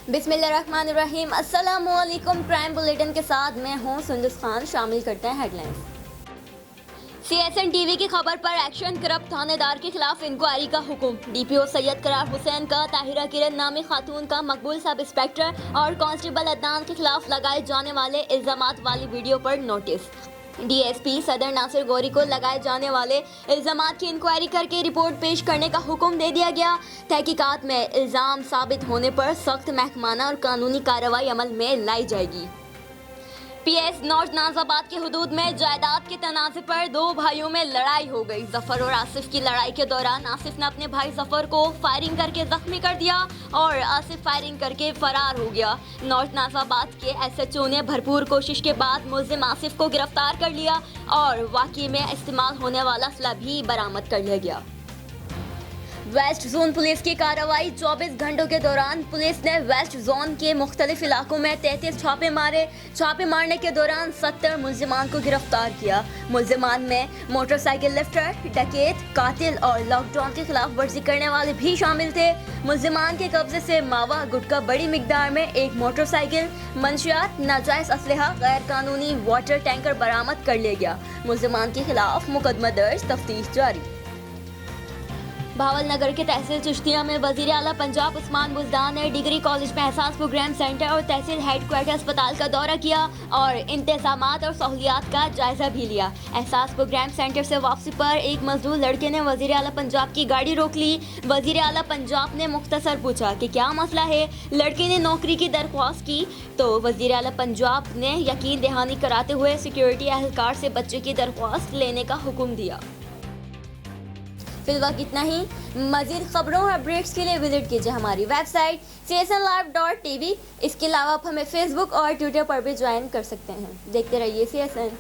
बिस्मिल्लाहिर्रहमानिर्रहीम। अस्सलामुअलैकुम। Crime bulletin के साथ मैं हूं सुंदस खान। शामिल करते हैं हेडलाइंस। CSN टीवी की खबर पर एक्शन। करप्ट थानेदार के खिलाफ इंक्वायरी का हुक्म। DPO सैयद करार हुसैन का ताहिरा किरण नामी खातून का मकबूल सब इंस्पेक्टर और कांस्टेबल अदनान के खिलाफ लगाए जाने वाले इल्जामात वाली वीडियो पर नोटिस। DSP सदर नासिर गौरी को लगाए जाने वाले इल्जामात की इंक्वायरी करके रिपोर्ट पेश करने का हुक्म दे दिया गया। तहकीकात में इल्जाम साबित होने पर सख्त महकमाना और कानूनी कार्रवाई अमल में लाई जाएगी। PS नॉर्थ नाजाबाद के हुदूद में जायदाद के तनाज़े पर दो भाइयों में लड़ाई हो गई। जफर और आसिफ की लड़ाई के दौरान आसिफ ने अपने भाई जफर को फायरिंग करके जख्मी कर दिया और आसिफ फायरिंग करके फरार हो गया। नॉर्थ नाजाबाद के SHO ने भरपूर कोशिश के बाद मुल्जिम आसिफ को गिरफ्तार कर लिया और वाक़ई में इस्तेमाल होने वाला असला भी बरामद कर लिया गया। वेस्ट जोन पुलिस की कार्रवाई। 24 घंटों के दौरान पुलिस ने वेस्ट जोन के मुख्तलिफ इलाकों में 33 छापे मारे। छापे मारने के दौरान 70 मुल्जिमान को गिरफ्तार किया। मुल्जिमान में मोटरसाइकिल लिफ्टर, डकैत, कातिल और लॉकडाउन के खिलाफ वर्जी करने वाले भी शामिल थे। मुल्जिमान के कब्जे से मावा, गुटखा, बड़ी मिकदार में एक मोटरसाइकिल, मंशियात, नाजायज असलहा, गैर कानूनी वाटर टैंकर बरामद कर लिया गया। मुल्जिमान के खिलाफ मुकदमा दर्ज, तफ्तीश जारी। भावल नगर के तहसील चिश्तिया में वजीर आला पंजाब उस्मान बुज़दार ने डिग्री कॉलेज में एहसास प्रोग्राम सेंटर और तहसील हेडक्वार्टर अस्पताल का दौरा किया और इंतजामात और सहूलियात का जायजा भी लिया। एहसास प्रोग्राम सेंटर से वापसी पर एक मजदूर लड़के ने वजीर आला पंजाब की गाड़ी रोक ली। वजीर आला पंजाब ने मुख्तसर पूछा कि क्या मसला है। लड़के ने नौकरी की दरख्वास्त की तो वजीर आला पंजाब ने यकीन दहानी कराते हुए सिक्योरिटी एहलकार से बच्चे की दरख्वास्त लेने का हुक्म दिया। फिलहाल इतना ही। मजीद खबरों और अपडेट्स के लिए विजिट कीजिए हमारी वेबसाइट csnlive.tv। इसके अलावा आप हमें फेसबुक और ट्विटर पर भी ज्वाइन कर सकते हैं। देखते रहिए CSN।